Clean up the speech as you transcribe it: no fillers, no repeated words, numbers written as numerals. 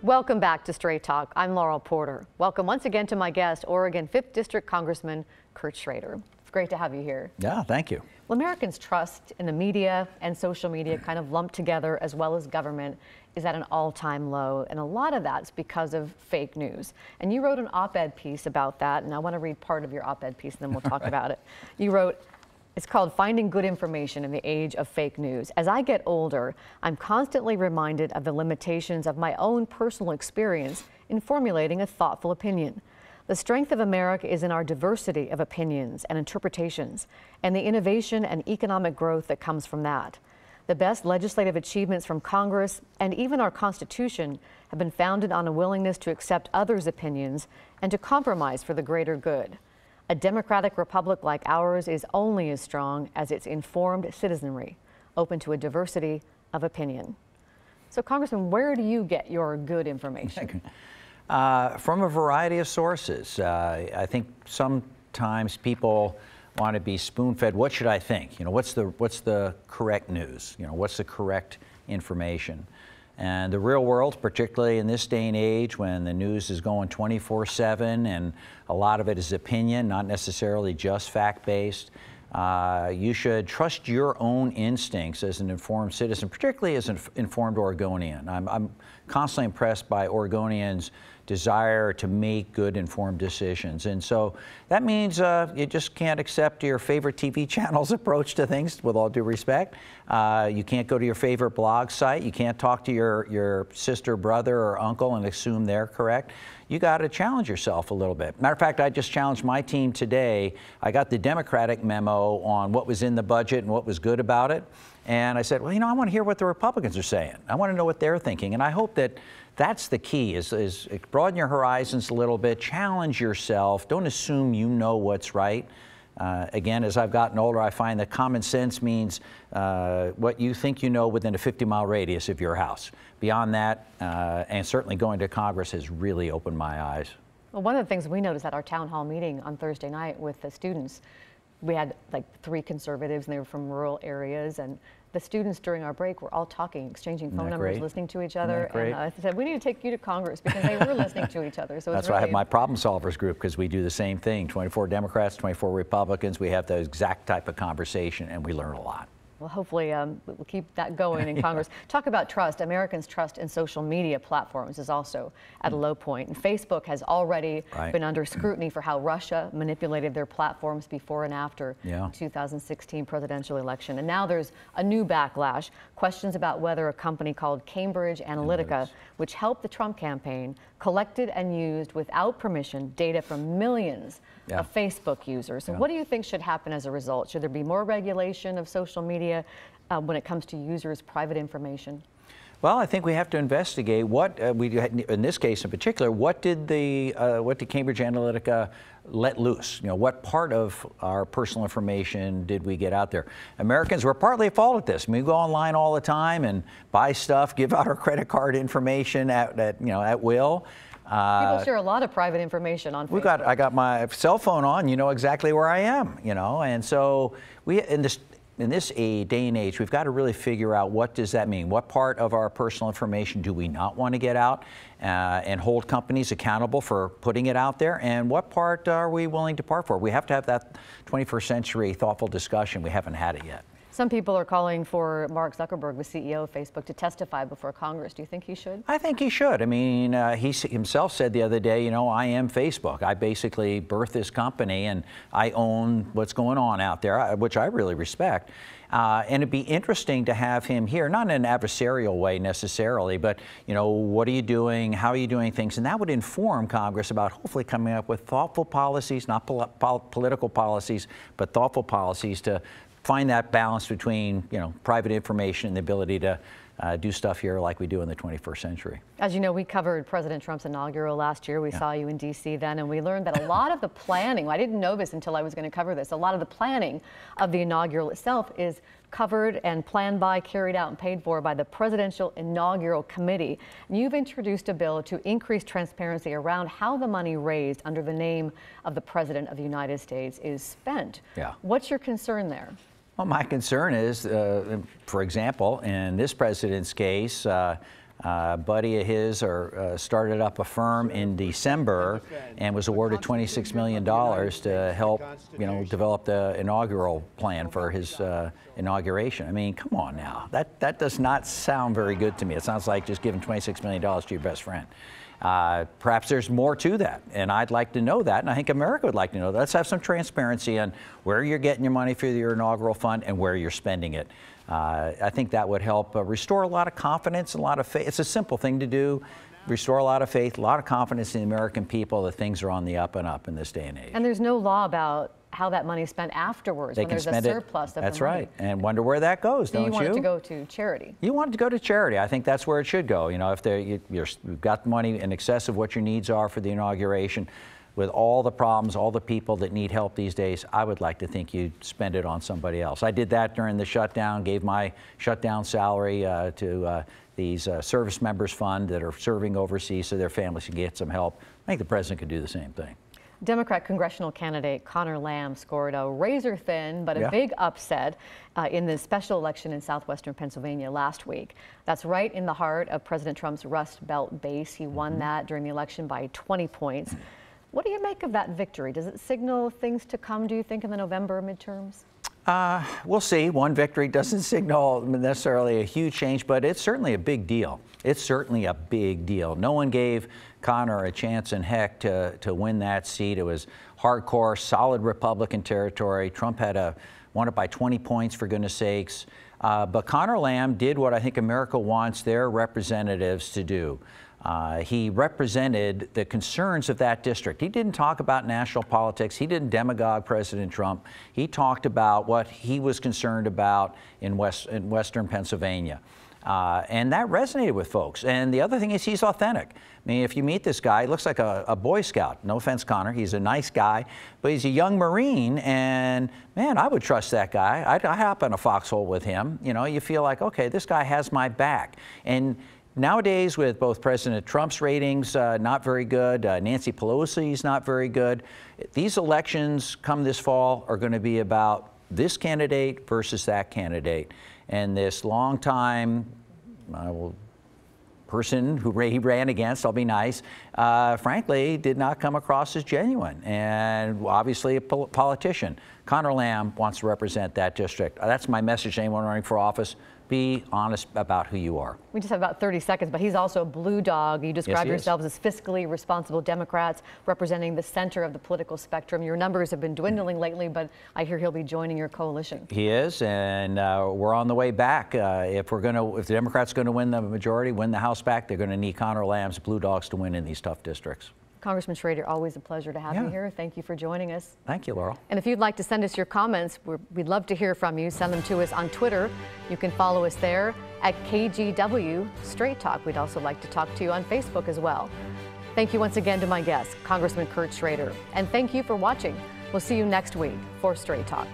Welcome back to Straight Talk. I'm Laural Porter. Welcome once again to my guest, Oregon 5th District Congressman Kurt Schrader. It's great to have you here. Yeah, thank you. Well, Americans' trust in the media and social media kind of lumped together, as well as government, is at an all-time low. And a lot of that's because of fake news. And you wrote an op-ed piece about that. And I want to read part of your op-ed piece and then we'll talk about it. You wrote, it's called Finding Good Information in the Age of Fake News. As I get older, I'm constantly reminded of the limitations of my own personal experience in formulating a thoughtful opinion. The strength of America is in our diversity of opinions and interpretations, and the innovation and economic growth that comes from that. The best legislative achievements from Congress and even our Constitution have been founded on a willingness to accept others' opinions and to compromise for the greater good. A democratic republic like ours is only as strong as its informed citizenry, open to a diversity of opinion. So, Congressman, where do you get your good information? From a variety of sources. I think sometimes people want to be spoon-fed. What should I think? You know, what's the correct news? You know, what's the correct information? And the real world, particularly in this day and age when the news is going 24/7 and a lot of it is opinion, not necessarily just fact-based, you should trust your own instincts as an informed citizen, particularly as an informed Oregonian. I'm constantly impressed by Oregonians' desire to make good informed decisions. And so that means you just can't accept your favorite TV channel's approach to things, with all due respect. You can't go to your favorite blog site. You can't talk to your sister, brother, or uncle and assume they're correct. You got to challenge yourself a little bit. Matter of fact, I just challenged my team today. I got the Democratic memo on what was in the budget and what was good about it. And I said, well, you know, I want to hear what the Republicans are saying. I want to know what they're thinking. And I hope that that's the key, is broaden your horizons a little bit, challenge yourself. Don't assume you know what's right. Again, as I've gotten older, I find that common sense means what you think you know within a 50-mile radius of your house. Beyond that, and certainly going to Congress has really opened my eyes. Well, one of the things we noticed at our town hall meeting on Thursday night with the students, we had like 3 conservatives and they were from rural areas, and the students during our break were all talking, exchanging phone numbers, listening to each other. And I said, we need to take you to Congress, because they were listening to each other. So that's why I have my problem solvers group, because we do the same thing. 24 Democrats, 24 Republicans. We have the exact type of conversation and we learn a lot. Well, hopefully we'll keep that going in Congress. Talk about trust. Americans' trust in social media platforms is also at a low point. And Facebook has already been under scrutiny for how Russia manipulated their platforms before and after the 2016 presidential election. And now there's a new backlash, questions about whether a company called Cambridge Analytica, which helped the Trump campaign, collected and used without permission data from millions of Facebook users. So what do you think should happen as a result? Should there be more regulation of social media when it comes to users' private information? Well, I think we have to investigate what in this case in particular, what did Cambridge Analytica let loose? You know, what part of our personal information did we get out there? Americans were partly at fault at this. I mean, we go online all the time and buy stuff, give out our credit card information at will. People share a lot of private information on Facebook. I got my cell phone on. You know exactly where I am. You know, and so in this day and age, we've got to really figure out, what does that mean? What part of our personal information do we not want to get out, and hold companies accountable for putting it out there? And what part are we willing to part for? We have to have that 21st century thoughtful discussion. We haven't had it yet. Some people are calling for Mark Zuckerberg, the CEO of Facebook, to testify before Congress. Do you think he should? I think he should. I mean, he himself said the other day, you know, I am Facebook. I basically birthed this company and I own what's going on out there, which I really respect. And it'd be interesting to have him here, not in an adversarial way necessarily, but, you know, what are you doing? How are you doing things? And that would inform Congress about hopefully coming up with thoughtful policies, not political policies, but thoughtful policies to find that balance between, you know, private information and the ability to do stuff here like we do in the 21st century. As you know, we covered President Trump's inaugural last year. We saw you in D.C. then, and we learned that a lot of the planning, I didn't know this until I was going to cover this, a lot of the planning of the inaugural itself is covered and planned by, carried out, and paid for by the Presidential Inaugural Committee. And you've introduced a bill to increase transparency around how the money raised under the name of the President of the United States is spent. What's your concern there? Well, my concern is, for example, in this president's case, buddy of his started up a firm in December and was awarded $26 million to help, develop the inaugural plan for his inauguration. I mean, come on now. That does not sound very good to me. It sounds like just giving $26 million to your best friend. Perhaps there's more to that, and I'd like to know that, and I think America would like to know that. Let's have some transparency on where you're getting your money for your inaugural fund and where you're spending it. I think that would help restore a lot of confidence, a lot of faith. It's a simple thing to do. Restore a lot of faith, a lot of confidence in the American people that things are on the up and up in this day and age. And there's no law about how that money is spent afterwards when there's a surplus of the money. That's right. And wonder where that goes, don't you? You want it to go to charity. You want it to go to charity. I think that's where it should go. If you've got money in excess of what your needs are for the inauguration, with all the problems, all the people that need help these days, I would like to think you'd spend it on somebody else. I did that during the shutdown, gave my shutdown salary to these service members fund that are serving overseas so their families can get some help. I think the president could do the same thing. Democrat congressional candidate Conor Lamb scored a razor-thin but a big upset in the special election in southwestern Pennsylvania last week. That's right in the heart of President Trump's Rust Belt base. He won that during the election by 20 points. What do you make of that victory? Does it signal things to come, do you think, in the November midterms? We'll see. One victory doesn't signal necessarily a huge change, but it's certainly a big deal. It's certainly a big deal. No one gave Conor a chance in heck to win that seat. It was hardcore, solid Republican territory. Trump had won it by 20 points, for goodness sakes. But Conor Lamb did what I think America wants their representatives to do. He represented the concerns of that district. He didn't talk about national politics. He didn't demagogue President Trump. He talked about what he was concerned about in western Pennsylvania. And that resonated with folks. And the other thing is he's authentic. I mean, if you meet this guy, he looks like a Boy Scout. No offense, Conor. He's a nice guy, but he's a young Marine. And, man, I would trust that guy. I'd hop in a foxhole with him. You feel like, okay, this guy has my back. And nowadays, with both President Trump's ratings not very good, Nancy Pelosi's not very good, these elections come this fall are going to be about this candidate versus that candidate. And this longtime person who he ran against, I'll be nice, frankly, did not come across as genuine. And obviously a politician. Conor Lamb wants to represent that district. That's my message to anyone running for office. Be honest about who you are. We just have about 30 seconds, but he's also a blue dog. You describe yourselves as fiscally responsible Democrats representing the center of the political spectrum. Your numbers have been dwindling lately, but I hear he'll be joining your coalition. He is, and we're on the way back. If the Democrats are going to win the majority, win the House back, they're going to need Conor Lamb's blue dogs to win in these tough districts. Congressman Schrader, always a pleasure to have you here. Thank you for joining us. Thank you, Laurel. And if you'd like to send us your comments, we'd love to hear from you. Send them to us on Twitter. You can follow us there at KGW Straight Talk. We'd also like to talk to you on Facebook as well. Thank you once again to my guest, Congressman Kurt Schrader. And thank you for watching. We'll see you next week for Straight Talk.